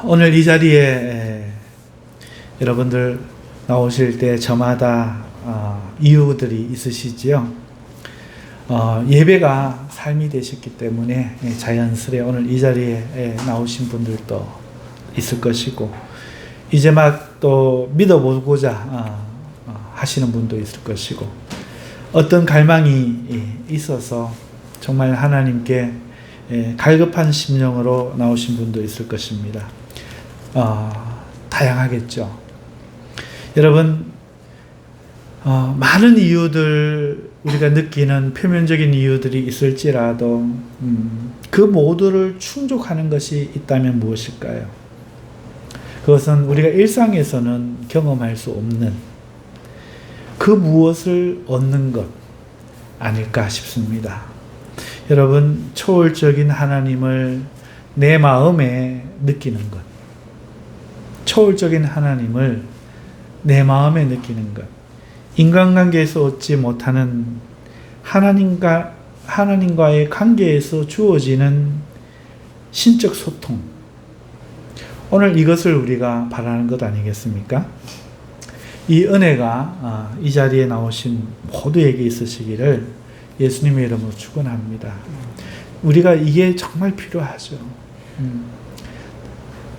오늘 이 자리에 여러분들 나오실 때 저마다 이유들이 있으시지요. 예배가 삶이 되셨기 때문에 자연스레 오늘 이 자리에 나오신 분들도 있을 것이고, 이제 막 또 믿어보고자 하시는 분도 있을 것이고, 어떤 갈망이 있어서 정말 하나님께 갈급한 심령으로 나오신 분도 있을 것입니다. 다양하겠죠. 여러분, 많은 이유들, 우리가 느끼는 표면적인 이유들이 있을지라도 그 모두를 충족하는 것이 있다면 무엇일까요? 그것은 우리가 일상에서는 경험할 수 없는 그 무엇을 얻는 것 아닐까 싶습니다. 여러분, 초월적인 하나님을 내 마음에 느끼는 것, 초월적인 하나님을 내 마음에 느끼는 것, 인간관계에서 얻지 못하는 하나님과의 관계에서 주어지는 신적 소통, 오늘 이것을 우리가 바라는 것 아니겠습니까? 이 은혜가 이 자리에 나오신 모두에게 있으시기를 예수님의 이름으로 축원합니다. 우리가 이게 정말 필요하죠.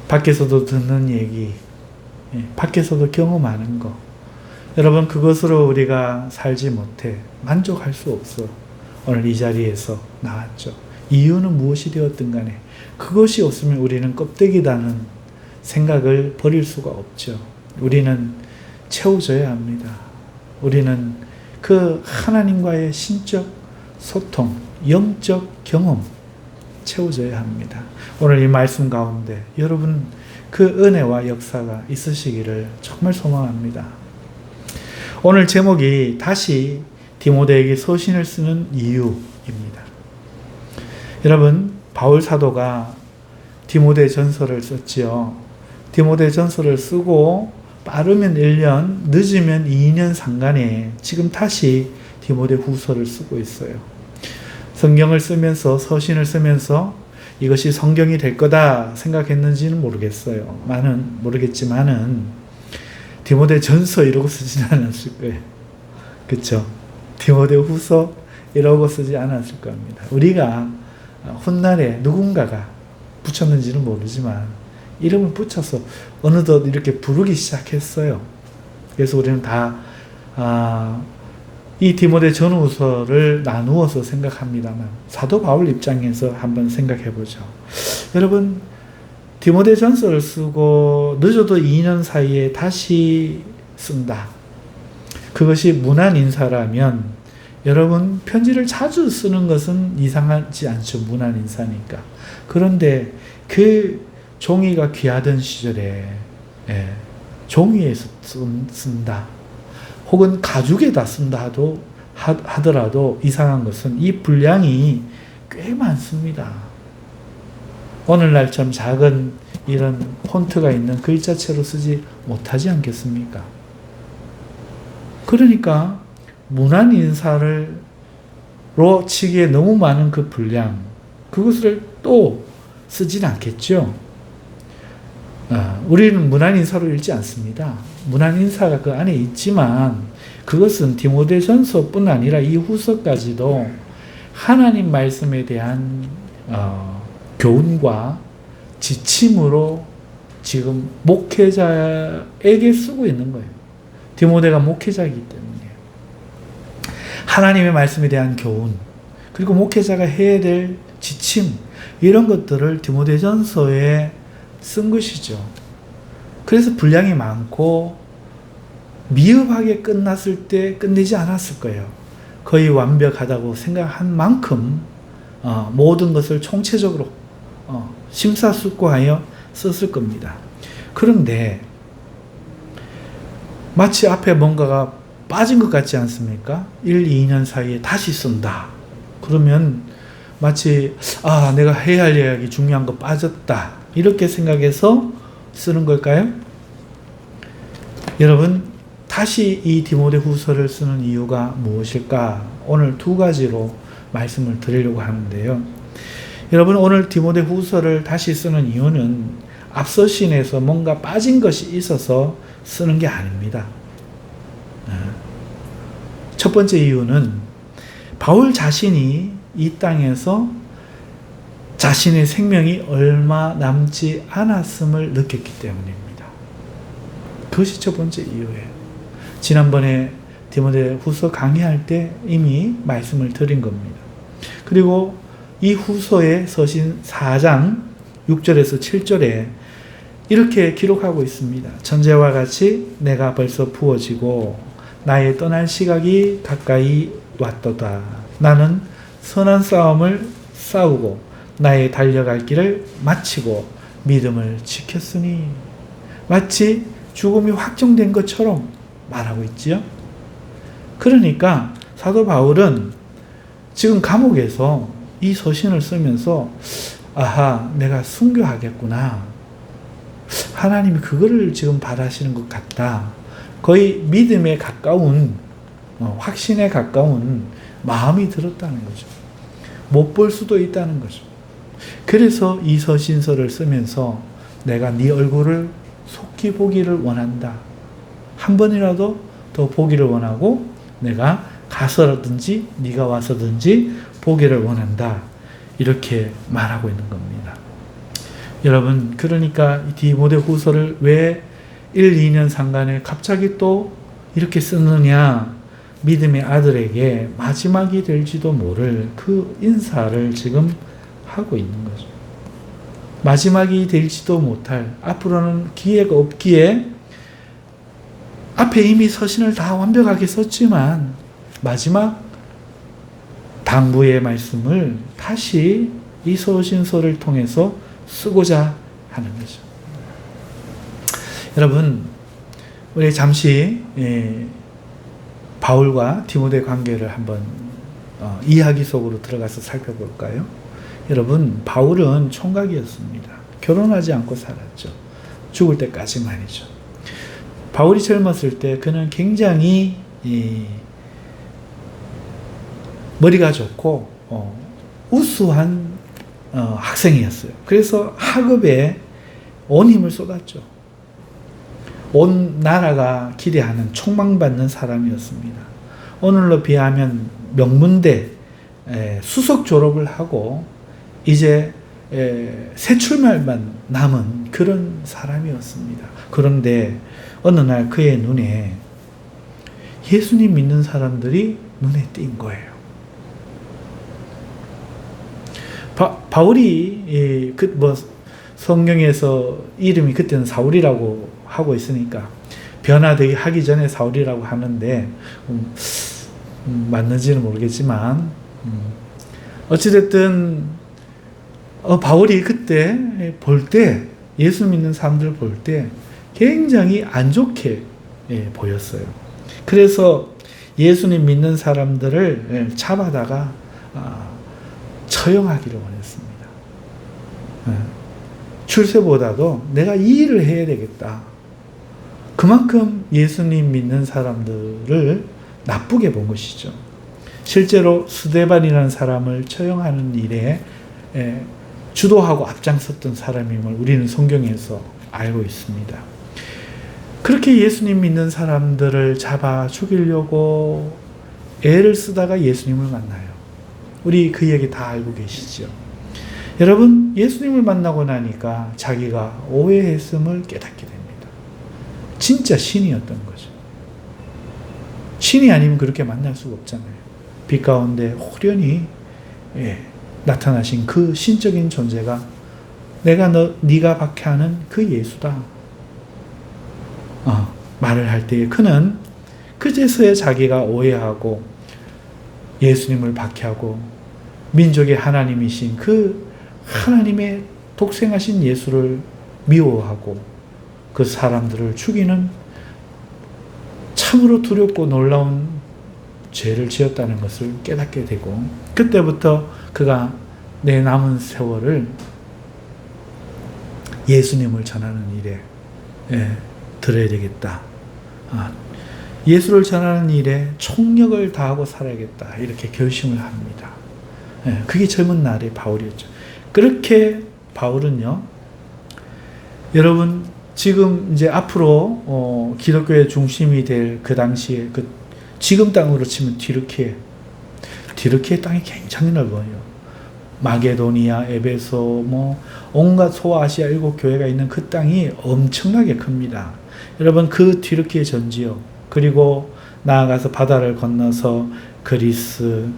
밖에서도 듣는 얘기, 밖에서도 경험하는 거, 여러분, 그것으로 우리가 살지 못해 만족할 수 없어 오늘 이 자리에서 나왔죠. 이유는 무엇이 되었든 간에 그것이 없으면 우리는 껍데기다는 생각을 버릴 수가 없죠. 우리는 채워져야 합니다. 우리는 그 하나님과의 신적 소통, 영적 경험 채워져야 합니다. 오늘 이 말씀 가운데 여러분 그 은혜와 역사가 있으시기를 정말 소망합니다. 오늘 제목이 다시 디모데에게 서신을 쓰는 이유입니다. 여러분, 바울 사도가 디모데 전서를 썼지요. 디모데 전서를 쓰고 빠르면 1년, 늦으면 2년 상간에 지금 다시 디모데 후서를 쓰고 있어요. 성경을 쓰면서, 서신을 쓰면서 이것이 성경이 될 거다 생각했는지는 모르겠지만은 디모데 전서 이러고 쓰진 않았을 거예요. 그렇죠? 디모데 후서 이러고 쓰지 않았을 겁니다. 우리가 훗날에 누군가가 붙였는지는 모르지만 이름을 붙여서 어느덧 이렇게 부르기 시작했어요. 그래서 우리는 다 이 디모데 전후서를 나누어서 생각합니다만 사도 바울 입장에서 한번 생각해 보죠. 여러분, 디모데 전서를 쓰고 늦어도 2년 사이에 다시 쓴다. 그것이 문안 인사라면 여러분, 편지를 자주 쓰는 것은 이상하지 않죠. 문안 인사니까. 그런데 그 종이가 귀하던 시절에 종이에서 쓴다. 혹은 가죽에다 쓴다 하더라도 이상한 것은 이 분량이 꽤 많습니다. 오늘날 참 작은 이런 폰트가 있는 글자체로 쓰지 못하지 않겠습니까? 그러니까 문안 인사로 치기에 너무 많은 그 분량, 그것을 또 쓰진 않겠죠. 우리는 문안 인사로 읽지 않습니다. 문안 인사가 그 안에 있지만 그것은 디모데전서뿐 아니라 이 후서까지도 하나님 말씀에 대한 교훈과 지침으로 지금 목회자에게 쓰고 있는 거예요. 디모데가 목회자이기 때문에 하나님의 말씀에 대한 교훈, 그리고 목회자가 해야 될 지침, 이런 것들을 디모데전서에 쓴 것이죠. 그래서 분량이 많고 미흡하게 끝났을 때 끝내지 않았을 거예요. 거의 완벽하다고 생각한 만큼 모든 것을 총체적으로 심사숙고하여 썼을 겁니다. 그런데 마치 앞에 뭔가가 빠진 것 같지 않습니까? 1, 2년 사이에 다시 쓴다. 그러면 마치 내가 해야 할 이야기 중요한 거 빠졌다, 이렇게 생각해서 쓰는 걸까요? 여러분, 다시 이 디모데 후서를 쓰는 이유가 무엇일까? 오늘 두 가지로 말씀을 드리려고 하는데요. 여러분, 오늘 디모데 후서를 다시 쓰는 이유는 앞서신에서 뭔가 빠진 것이 있어서 쓰는 게 아닙니다. 첫 번째 이유는 바울 자신이 이 땅에서 자신의 생명이 얼마 남지 않았음을 느꼈기 때문입니다. 그것이 첫 번째 이유예요. 지난번에 디모데 후서 강의할 때 이미 말씀을 드린 겁니다. 그리고 이 후서의 서신 4장 6절에서 7절에 이렇게 기록하고 있습니다. 전제와 같이 내가 벌써 부어지고 나의 떠날 시각이 가까이 왔도다. 나는 선한 싸움을 싸우고 나의 달려갈 길을 마치고 믿음을 지켰으니, 마치 죽음이 확정된 것처럼 말하고 있지요. 그러니까 사도 바울은 지금 감옥에서 이 서신을 쓰면서 아하, 내가 순교하겠구나. 하나님이 그거를 지금 바라시는 것 같다. 거의 믿음에 가까운, 확신에 가까운 마음이 들었다는 거죠. 못 볼 수도 있다는 거죠. 그래서 이 서신서를 쓰면서 내가 네 얼굴을 속히 보기를 원한다. 한 번이라도 더 보기를 원하고 내가 가서라든지 네가 와서든지 보기를 원한다. 이렇게 말하고 있는 겁니다. 여러분, 그러니까 디모데 후서를 왜 1, 2년 상간에 갑자기 또 이렇게 쓰느냐? 믿음의 아들에게 마지막이 될지도 모를 그 인사를 지금 하고 있는 거죠. 마지막이 될지도 못할, 앞으로는 기회가 없기에 앞에 이미 서신을 다 완벽하게 썼지만 마지막 당부의 말씀을 다시 이 서신서를 통해서 쓰고자 하는 거죠. 여러분, 우리 잠시 바울과 디모데 관계를 한번 이야기 속으로 들어가서 살펴볼까요? 여러분, 바울은 총각이었습니다. 결혼하지 않고 살았죠. 죽을 때까지 말이죠. 바울이 젊었을 때 그는 굉장히 머리가 좋고 우수한 학생이었어요. 그래서 학업에 온 힘을 쏟았죠. 온 나라가 기대하는 촉망받는 사람이었습니다. 오늘로 비하면 명문대 수석 졸업을 하고 이제 새 출발만 남은 그런 사람이었습니다. 그런데 어느 날 그의 눈에 예수님 믿는 사람들이 눈에 띈 거예요. 바울이 성경에서 이름이 그때는 사울이라고 하고 있으니까 변화되기 하기 전에 사울이라고 하는데 맞는지는 모르겠지만 어찌됐든 바울이 그때 볼 때 예수 믿는 사람들 볼 때 굉장히 안 좋게 보였어요. 그래서 예수님 믿는 사람들을 잡아다가 처형하기를 원했습니다. 출세보다도 내가 이 일을 해야 되겠다. 그만큼 예수님 믿는 사람들을 나쁘게 본 것이죠. 실제로 스데반이라는 사람을 처형하는 일에 주도하고 앞장섰던 사람임을 우리는 성경에서 알고 있습니다. 그렇게 예수님 믿는 사람들을 잡아 죽이려고 애를 쓰다가 예수님을 만나요. 우리 그 얘기 다 알고 계시죠? 여러분, 예수님을 만나고 나니까 자기가 오해했음을 깨닫게 됩니다. 진짜 신이었던 거죠. 신이 아니면 그렇게 만날 수가 없잖아요. 빛 가운데 호련히 나타나신 그 신적인 존재가 내가 네가 박해하는 그 예수다. 말을 할 때에 그는 그제서야 자기가 오해하고 예수님을 박해하고 민족의 하나님이신 그 하나님의 독생하신 예수를 미워하고 그 사람들을 죽이는 참으로 두렵고 놀라운 죄를 지었다는 것을 깨닫게 되고, 그때부터 그가 내 남은 세월을 예수님을 전하는 일에 들어야 되겠다. 예수를 전하는 일에 총력을 다하고 살아야겠다. 이렇게 결심을 합니다. 그게 젊은 날의 바울이었죠. 그렇게 바울은요, 여러분 지금 이제 앞으로 기독교의 중심이 될 그 당시에 지금 땅으로 치면 튀르키예 땅이 굉장히 넓어요. 마게도니아, 에베소, 온갖 소아시아 7교회가 있는 그 땅이 엄청나게 큽니다. 여러분 그 튀르키예 전 지역, 그리고 나아가서 바다를 건너서 그리스,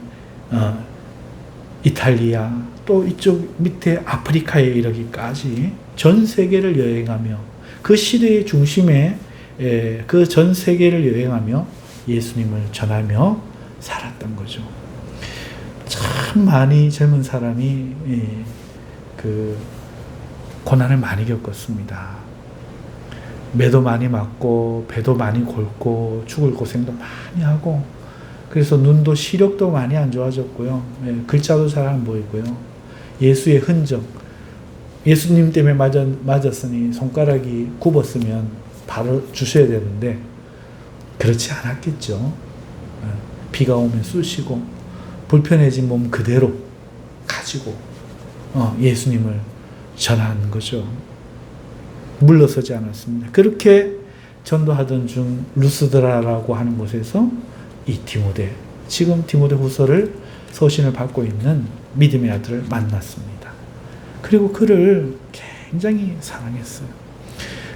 이탈리아, 또 이쪽 밑에 아프리카에 이르기까지 전 세계를 여행하며 그 시대의 중심에 그 전 세계를 여행하며 예수님을 전하며 살았던 거죠. 참 많이 젊은 사람이 그 고난을 많이 겪었습니다. 매도 많이 맞고 배도 많이 골고 죽을 고생도 많이 하고, 그래서 눈도 시력도 많이 안 좋아졌고요. 글자도 잘 안 보이고요. 예수의 흔적, 예수님 때문에 맞았으니 손가락이 굽었으면 바로 주셔야 되는데 그렇지 않았겠죠. 비가 오면 쑤시고 불편해진 몸 그대로 가지고 예수님을 전하는 거죠. 물러서지 않았습니다. 그렇게 전도하던 중 루스드라라고 하는 곳에서 이 디모데, 지금 디모데 후서를 서신을 받고 있는 믿음의 아들을 만났습니다. 그리고 그를 굉장히 사랑했어요.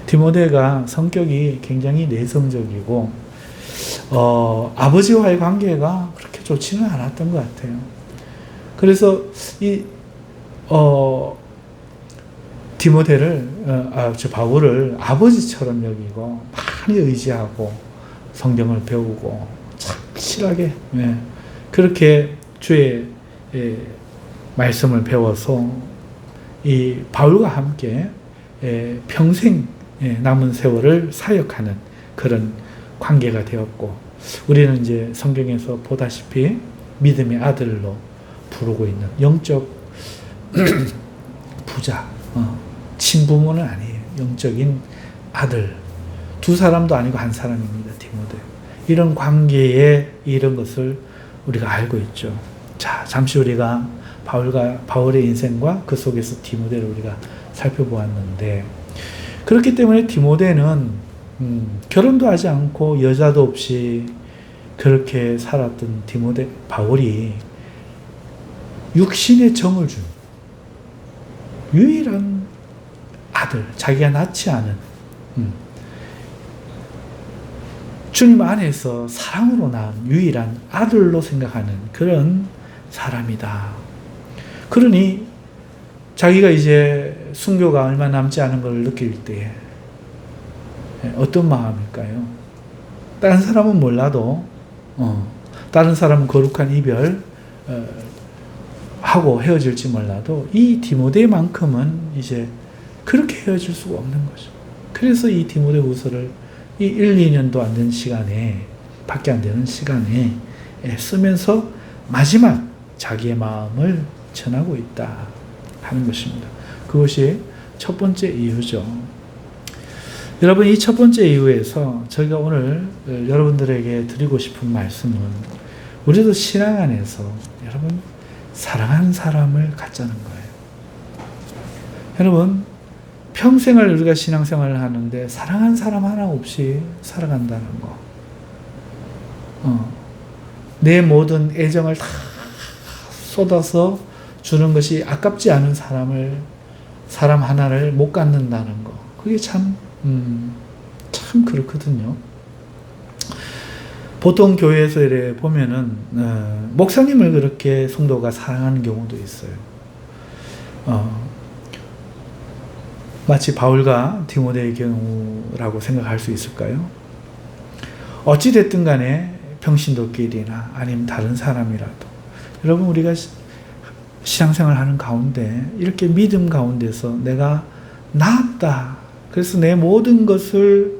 디모데가 성격이 굉장히 내성적이고 아버지와의 관계가 그렇게 좋지는 않았던 것 같아요. 그래서 이 디모데를 바울을 아버지처럼 여기고 많이 의지하고 성경을 배우고 착실하게 그렇게 주의 말씀을 배워서 이 바울과 함께 평생 남은 세월을 사역하는 그런 관계가 되었고, 우리는 이제 성경에서 보다시피 믿음의 아들로 부르고 있는 영적 부자, 친부모는 아니에요. 영적인 아들, 두 사람도 아니고 한 사람입니다. 디모데. 이런 관계에 이런 것을 우리가 알고 있죠. 자, 잠시 우리가 바울의 인생과 그 속에서 디모데를 우리가 살펴보았는데, 그렇기 때문에 디모데는 결혼도 하지 않고 여자도 없이 그렇게 살았던 바울이 육신의 정을 준 유일한 아들, 자기가 낳지 않은 주님 안에서 사랑으로 낳은 유일한 아들로 생각하는 그런 사람이다. 그러니 자기가 이제 순교가 얼마 남지 않은 걸 느낄 때 어떤 마음일까요? 다른 사람은 몰라도 다른 사람은 거룩한 이별 하고 헤어질지 몰라도 이 디모데만큼은 이제 그렇게 헤어질 수가 없는 거죠. 그래서 이 디모데 후서를 이 1, 2년도 안 된 시간에, 밖에 안 되는 시간에 쓰면서 마지막 자기의 마음을 전하고 있다 하는 것입니다. 그것이 첫 번째 이유죠. 여러분, 이 첫 번째 이유에서 저희가 오늘 여러분들에게 드리고 싶은 말씀은, 우리도 신앙 안에서 여러분 사랑하는 사람을 갖자는 거예요. 여러분, 평생을 우리가 신앙생활을 하는데 사랑한 사람 하나 없이 살아간다는 거. 내 모든 애정을 다 쏟아서 주는 것이 아깝지 않은 사람 하나를 못 갖는다는 거. 그게 참 그렇거든요. 보통 교회에서 이래 보면은 목사님을 그렇게 성도가 사랑하는 경우도 있어요. 마치 바울과 디모데의 경우라고 생각할 수 있을까요? 어찌됐든 간에 평신도끼리나 아니면 다른 사람이라도, 여러분, 우리가 신앙생활 하는 가운데 이렇게 믿음 가운데서 내가 나았다, 그래서 내 모든 것을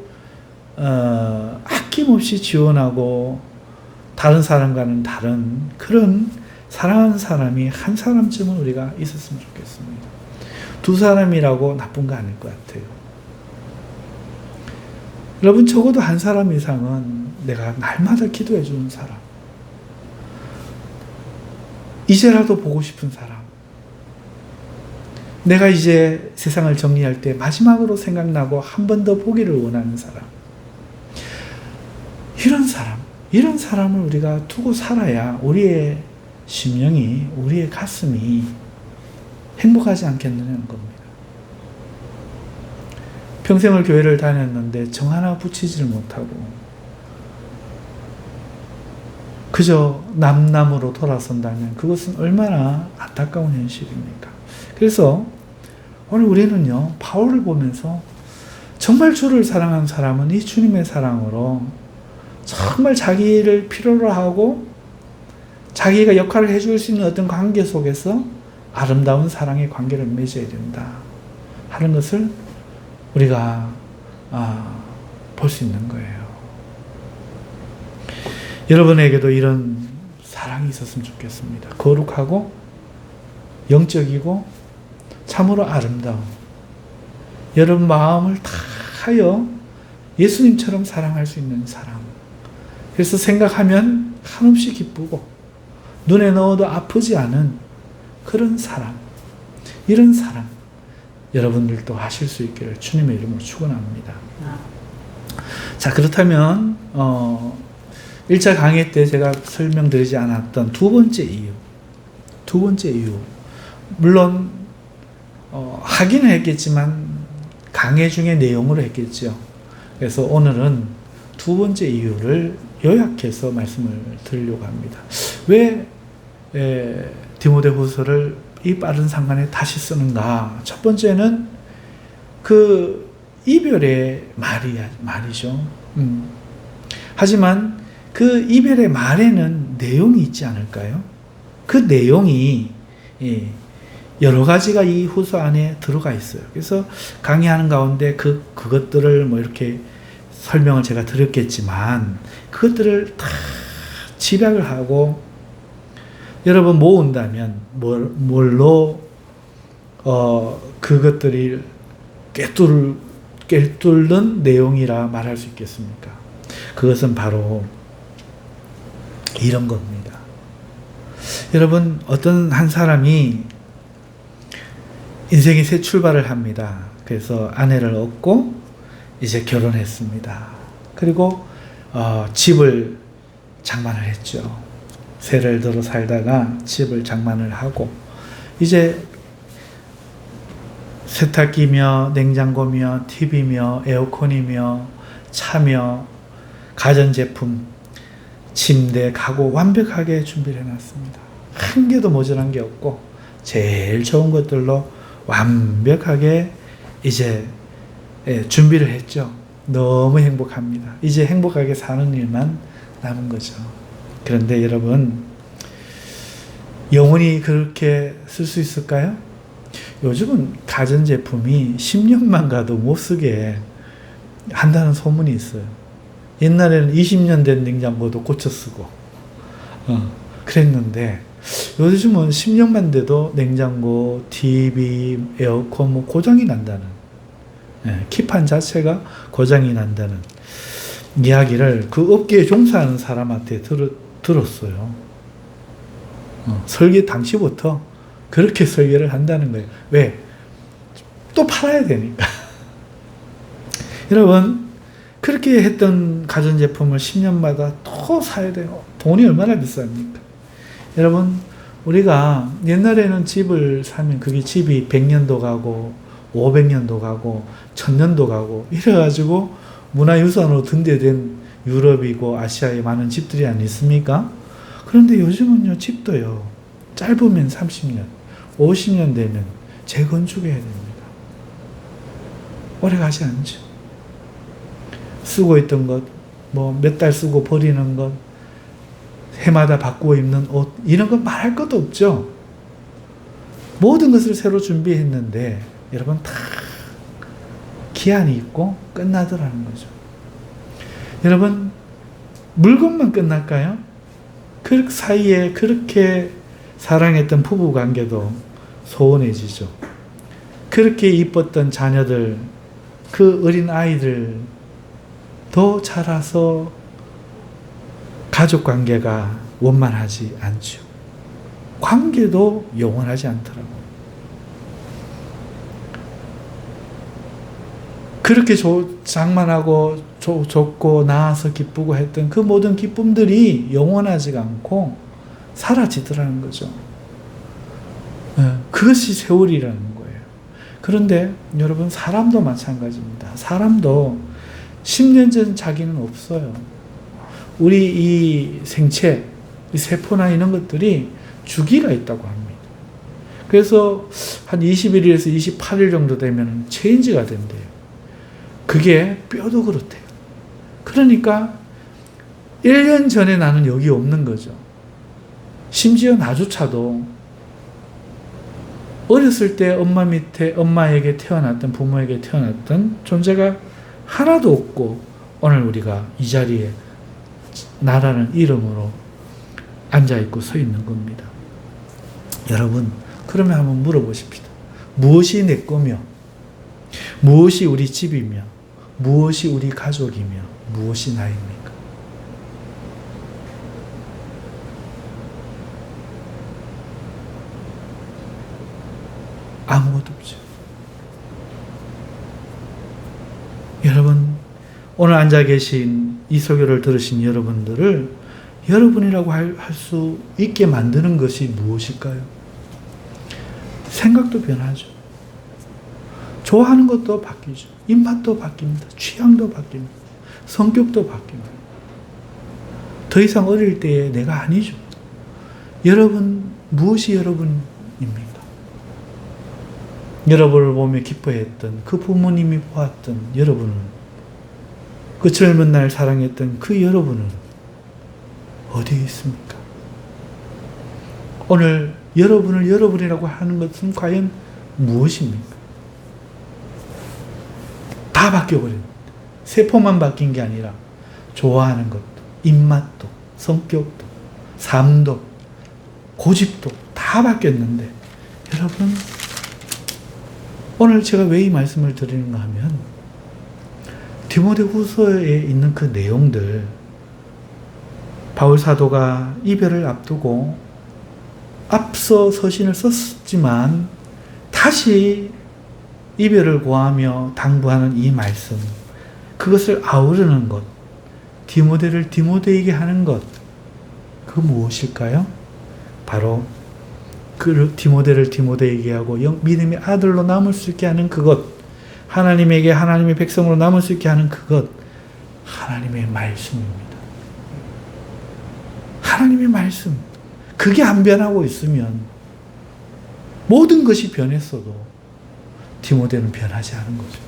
아낌없이 지원하고 다른 사람과는 다른 그런 사랑하는 사람이 한 사람쯤은 우리가 있었으면 좋겠습니다. 두 사람이라고 나쁜 거 아닐 것 같아요. 여러분, 적어도 한 사람 이상은 내가 날마다 기도해 주는 사람, 이제라도 보고 싶은 사람, 내가 이제 세상을 정리할 때 마지막으로 생각나고 한 번 더 보기를 원하는 사람. 이런 사람을 우리가 두고 살아야 우리의 심령이, 우리의 가슴이 행복하지 않겠느냐는 겁니다. 평생을 교회를 다녔는데 정 하나 붙이지를 못하고 그저 남남으로 돌아선다면 그것은 얼마나 안타까운 현실입니까? 그래서 오늘 우리는요, 바울을 보면서 정말 주를 사랑한 사람은 이 주님의 사랑으로 정말 자기를 필요로 하고 자기가 역할을 해줄 수 있는 어떤 관계 속에서 아름다운 사랑의 관계를 맺어야 된다 하는 것을 우리가 볼 수 있는 거예요. 여러분에게도 이런 사랑이 있었으면 좋겠습니다. 거룩하고 영적이고 참으로 아름다운, 여러분 마음을 다하여 예수님처럼 사랑할 수 있는 사랑. 그래서 생각하면 한없이 기쁘고 눈에 넣어도 아프지 않은 그런 사랑, 이런 사랑 여러분들도 하실 수 있기를 주님의 이름으로 축원합니다. 자, 그렇다면 1차 강의 때 제가 설명드리지 않았던 두 번째 이유. 물론 하기는 했겠지만 강의 중에 내용으로 했겠죠. 그래서 오늘은 두 번째 이유를 요약해서 말씀을 드리려고 합니다. 왜 디모데후서를 이 빠른 상간에 다시 쓰는가? 첫 번째는 그 이별의 말이죠. 하지만 그 이별의 말에는 내용이 있지 않을까요? 그 내용이 여러 가지가 이 후서 안에 들어가 있어요. 그래서 강의하는 가운데 그것들을 뭐 이렇게 설명을 제가 드렸겠지만 그것들을 다 집약을 하고 여러분 모은다면 뭘로 그것들이 꿰뚫는 내용이라 말할 수 있겠습니까? 그것은 바로 이런 겁니다. 여러분, 어떤 한 사람이 인생의 새 출발을 합니다. 그래서 아내를 얻고 이제 결혼했습니다. 그리고 집을 장만을 했죠. 세를 들어 살다가 집을 장만을 하고 이제 세탁기며 냉장고며 TV며 에어컨이며 차며 가전제품, 침대, 가구 완벽하게 준비를 해놨습니다. 한 개도 모자란 게 없고 제일 좋은 것들로 완벽하게 이제 준비를 했죠. 너무 행복합니다. 이제 행복하게 사는 일만 남은 거죠. 그런데 여러분, 영원히 그렇게 쓸 수 있을까요? 요즘은 가전제품이 10년만 가도 못 쓰게 한다는 소문이 있어요. 옛날에는 20년 된 냉장고도 고쳐 쓰고 그랬는데 요즘은 10년만 돼도 냉장고, TV, 에어컨 뭐 고장이 난다는, 기판 자체가 고장이 난다는 이야기를 그 업계에 종사하는 사람한테 들었어요. 설계 당시부터 그렇게 설계를 한다는 거예요. 왜? 또 팔아야 되니까. 여러분, 그렇게 했던 가전제품을 10년마다 또 사야 돼요. 돈이 얼마나 비쌉니까? 여러분, 우리가 옛날에는 집을 사면 그게 집이 100년도 가고 500년도 가고 1000년도 가고 이래가지고 문화유산으로 등재된 유럽이고 아시아에 많은 집들이 아니습니까? 그런데 요즘은요, 집도요, 짧으면 30년, 50년 되면 재건축해야 됩니다. 오래 가지 않죠. 쓰고 있던 것, 뭐 몇 달 쓰고 버리는 것, 해마다 바꾸어 입는 옷, 이런 거 말할 것도 없죠. 모든 것을 새로 준비했는데 여러분 다 기한이 있고 끝나더라는 거죠. 여러분, 물건만 끝날까요? 그 사이에 그렇게 사랑했던 부부 관계도 소원해지죠. 그렇게 이뻤던 자녀들, 그 어린 아이들 더 자라서 가족 관계가 원만하지 않죠. 관계도 영원하지 않더라고요. 그렇게 장만하고 좋고 나아서 기쁘고 했던 그 모든 기쁨들이 영원하지가 않고 사라지더라는 거죠. 그것이 세월이라는 거예요. 그런데 여러분, 사람도 마찬가지입니다. 사람도 10년 전 자기는 없어요. 우리 이 생체, 이 세포나 이런 것들이 주기가 있다고 합니다. 그래서 한 21일에서 28일 정도 되면 체인지가 된대요. 그게 뼈도 그렇대요. 그러니까 1년 전에 나는 여기 없는 거죠. 심지어 나조차도 어렸을 때 엄마 밑에 엄마에게 태어났던, 부모에게 태어났던 존재가 하나도 없고 오늘 우리가 이 자리에 나라는 이름으로 앉아있고 서 있는 겁니다. 여러분, 그러면 한번 물어보십시다. 무엇이 내 거며, 무엇이 우리 집이며, 무엇이 우리 가족이며, 무엇이 나입니까? 아무것도 없죠. 여러분, 오늘 앉아 계신 이 설교를 들으신 여러분들을 여러분이라고 할 수 있게 만드는 것이 무엇일까요? 생각도 변하죠. 좋아하는 것도 바뀌죠. 입맛도 바뀝니다. 취향도 바뀝니다. 성격도 바뀝니다. 더 이상 어릴 때의 내가 아니죠. 여러분, 무엇이 여러분입니까? 여러분을 보며 기뻐했던 그 부모님이 보았던 여러분은, 그 젊은 날 사랑했던 그 여러분은 어디에 있습니까? 오늘 여러분을 여러분이라고 하는 것은 과연 무엇입니까? 다 바뀌어버립니다. 세포만 바뀐 게 아니라 좋아하는 것도, 입맛도, 성격도, 삶도, 고집도 다 바뀌었는데, 여러분, 오늘 제가 왜 이 말씀을 드리는가 하면, 디모데후서에 있는 그 내용들, 바울 사도가 이별을 앞두고 앞서 서신을 썼지만 다시 이별을 고하며 당부하는 이 말씀, 그것을 아우르는 것, 디모데를 디모데에게 하는 것, 그 무엇일까요? 바로 그 디모데를 디모데에게 하고 믿음의 아들로 남을 수 있게 하는 그것, 하나님에게 하나님의 백성으로 남을 수 있게 하는 그것, 하나님의 말씀입니다. 하나님의 말씀, 그게 안 변하고 있으면 모든 것이 변했어도 디모데는 변하지 않은 거죠.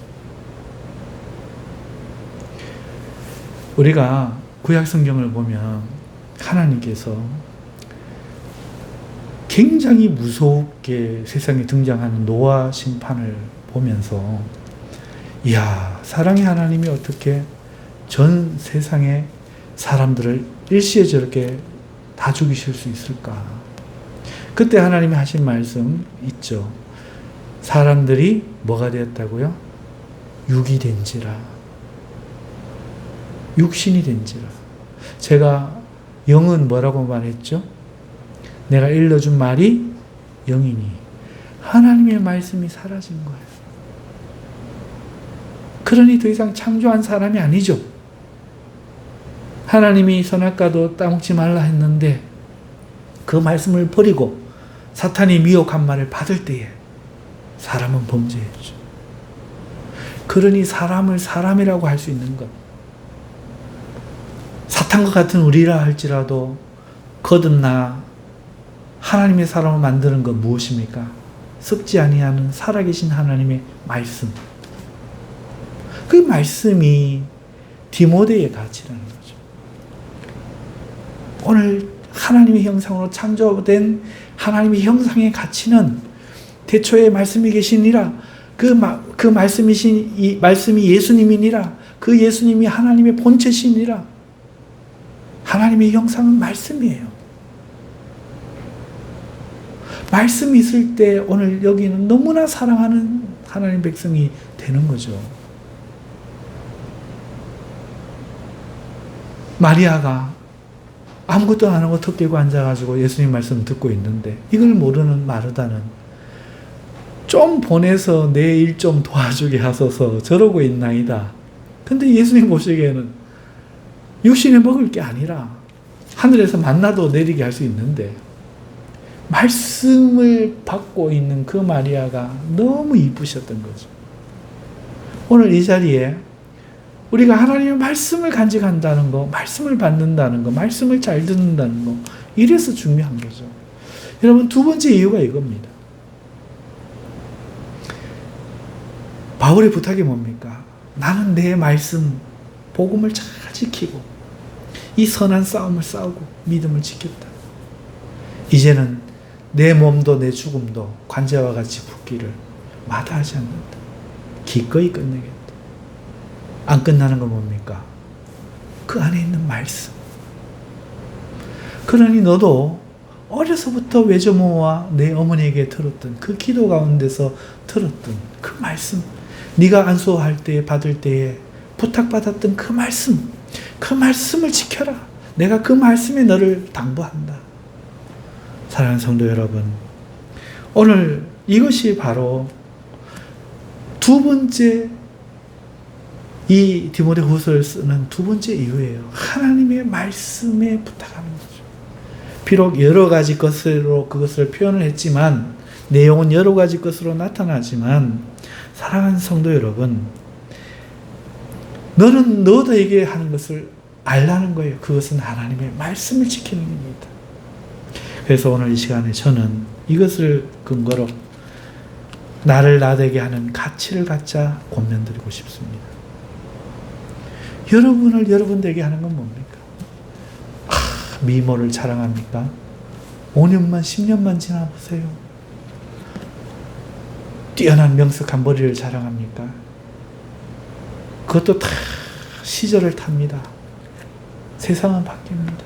우리가 구약 성경을 보면 하나님께서 굉장히 무섭게 세상에 등장하는 노아 심판을 보면서, 이야, 사랑의 하나님이 어떻게 전 세상의 사람들을 일시에 저렇게 다 죽이실 수 있을까? 그때 하나님이 하신 말씀 있죠. 사람들이 뭐가 되었다고요? 육이 된지라. 육신이 된지라. 제가 영은 뭐라고 말했죠? 내가 일러준 말이 영이니 하나님의 말씀이 사라진 거예요. 그러니 더 이상 창조한 사람이 아니죠. 하나님이 선악과도 따먹지 말라 했는데 그 말씀을 버리고 사탄이 미혹한 말을 받을 때에 사람은 범죄했죠. 그러니 사람을 사람이라고 할 수 있는 것, 사탄과 같은 우리라 할지라도 거듭나 하나님의 사람을 만드는 건 무엇입니까? 썩지 아니하는 살아계신 하나님의 말씀. 그 말씀이 디모데의 가치라는 거죠. 오늘 하나님의 형상으로 창조된 하나님의 형상의 가치는 태초에 말씀이 계시니라. 그 말씀이신 이 말씀이 예수님이니라. 그 예수님이 하나님의 본체시니라. 하나님의 형상은 말씀이에요. 말씀이 있을 때 오늘 여기는 너무나 사랑하는 하나님 백성이 되는 거죠. 마리아가 아무것도 안 하고 턱 깨고 앉아가지고 예수님 말씀 듣고 있는데 이걸 모르는 마르다는 좀 보내서 내 일 좀 도와주게 하소서 저러고 있나이다. 근데 예수님 보시기에는 육신에 먹을 게 아니라 하늘에서 만나도 내리게 할 수 있는데 말씀을 받고 있는 그 마리아가 너무 이쁘셨던 거죠. 오늘 이 자리에 우리가 하나님의 말씀을 간직한다는 거, 말씀을 받는다는 거, 말씀을 잘 듣는다는 거, 이래서 중요한 거죠. 여러분, 두 번째 이유가 이겁니다. 바울의 부탁이 뭡니까? 나는 내 말씀, 복음을 잘 지키고 이 선한 싸움을 싸우고 믿음을 지켰다. 이제는 내 몸도 내 죽음도 관제와 같이 붙기를 마다하지 않는다. 기꺼이 끝내겠다. 안 끝나는 건 뭡니까? 그 안에 있는 말씀. 그러니 너도 어려서부터 외조모와 내 어머니에게 들었던 그 기도 가운데서 들었던 그 말씀, 네가 안수할 때에 받을 때에 부탁받았던 그 말씀을 지켜라. 내가 그 말씀에 너를 당부한다. 사랑하는 성도 여러분, 오늘 이것이 바로 두 번째 이 디모데후서를 쓰는 두 번째 이유예요. 하나님의 말씀에 부탁하는 거죠. 비록 여러 가지 것으로 그것을 표현을 했지만 내용은 여러 가지 것으로 나타나지만 사랑하는 성도 여러분, 너는 너에게 하는 것을 알라는 거예요. 그것은 하나님의 말씀을 지키는 겁니다. 그래서 오늘 이 시간에 저는 이것을 근거로 나를 나되게 하는 가치를 갖자 권면드리고 싶습니다. 여러분을 여러분 되게 하는 건 뭡니까? 미모를 자랑합니까? 5년만 10년만 지나보세요. 뛰어난 명석한 머리를 자랑합니까? 그것도 다 시절을 탑니다. 세상은 바뀝니다.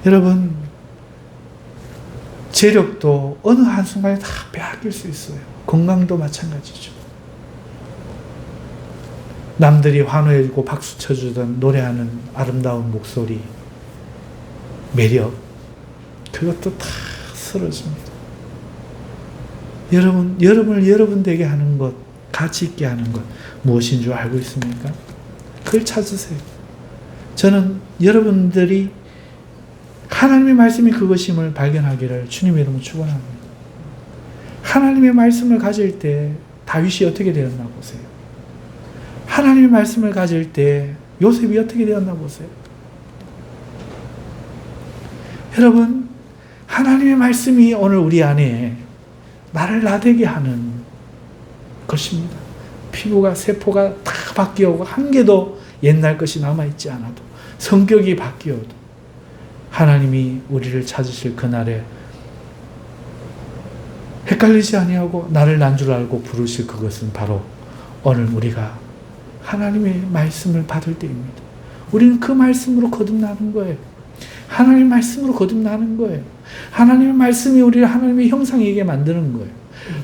여러분, 재력도 어느 한순간에 다 빼앗길 수 있어요. 건강도 마찬가지죠. 남들이 환호해주고 박수 쳐주던 노래하는 아름다운 목소리, 매력, 그것도 다 쓰러집니다. 여러분을 여러분 되게 하는 것, 가치 있게 하는 것, 무엇인 줄 알고 있습니까? 그걸 찾으세요. 저는 여러분들이 하나님의 말씀이 그것임을 발견하기를 주님의 이름으로 축원합니다. 하나님의 말씀을 가질 때 다윗이 어떻게 되었나 보세요. 하나님의 말씀을 가질 때 요셉이 어떻게 되었나 보세요. 여러분, 하나님의 말씀이 오늘 우리 안에 나를 나되게 하는 것입니다. 피부가, 세포가 다 바뀌어오고 한 개도 옛날 것이 남아있지 않아도, 성격이 바뀌어도 하나님이 우리를 찾으실 그날에 헷갈리지 아니하고 나를 난 줄 알고 부르실 그것은 바로 오늘 우리가 하나님의 말씀을 받을 때입니다. 우리는 그 말씀으로 거듭나는 거예요. 하나님의 말씀으로 거듭나는 거예요. 하나님의 말씀이 우리를 하나님의 형상이게 만드는 거예요.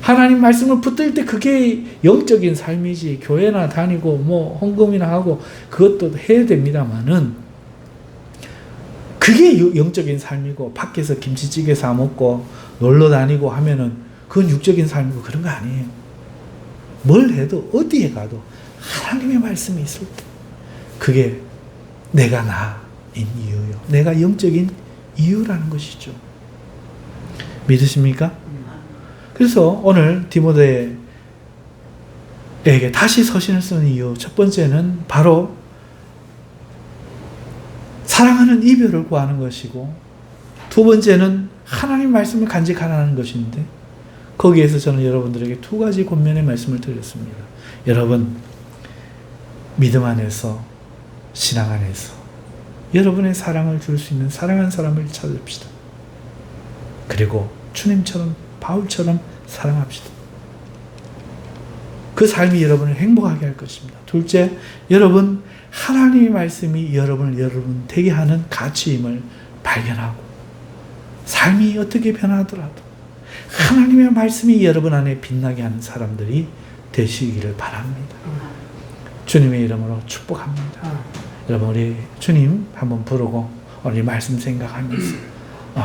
하나님 말씀을 붙들 때 그게 영적인 삶이지, 교회나 다니고 뭐 헌금이나 하고 그것도 해야 됩니다만은 그게 영적인 삶이고, 밖에서 김치찌개 사 먹고 놀러 다니고 하면은 그건 육적인 삶이고 그런 거 아니에요. 뭘 해도 어디에 가도 하나님의 말씀이 있을 때 그게 내가 나인 이유요. 내가 영적인 이유라는 것이죠. 믿으십니까? 그래서 오늘 디모데에게 다시 서신을 쓰는 이유, 첫 번째는 바로 사랑하는 이별을 구하는 것이고, 두 번째는 하나님 말씀을 간직하라는 것인데, 거기에서 저는 여러분들에게 두 가지 권면의 말씀을 드렸습니다. 여러분, 믿음 안에서, 신앙 안에서 여러분의 사랑을 줄 수 있는 사랑하는 사람을 찾읍시다. 그리고 주님처럼, 바울처럼 사랑합시다. 그 삶이 여러분을 행복하게 할 것입니다. 둘째, 여러분, 하나님의 말씀이 여러분을 여러분 되게 하는 가치임을 발견하고, 삶이 어떻게 변하더라도 하나님의 말씀이 여러분 안에 빛나게 하는 사람들이 되시기를 바랍니다. 주님의 이름으로 축복합니다. 여러분, 우리 주님 한번 부르고 우리 말씀 생각하면서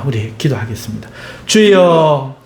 우리 기도하겠습니다. 주여,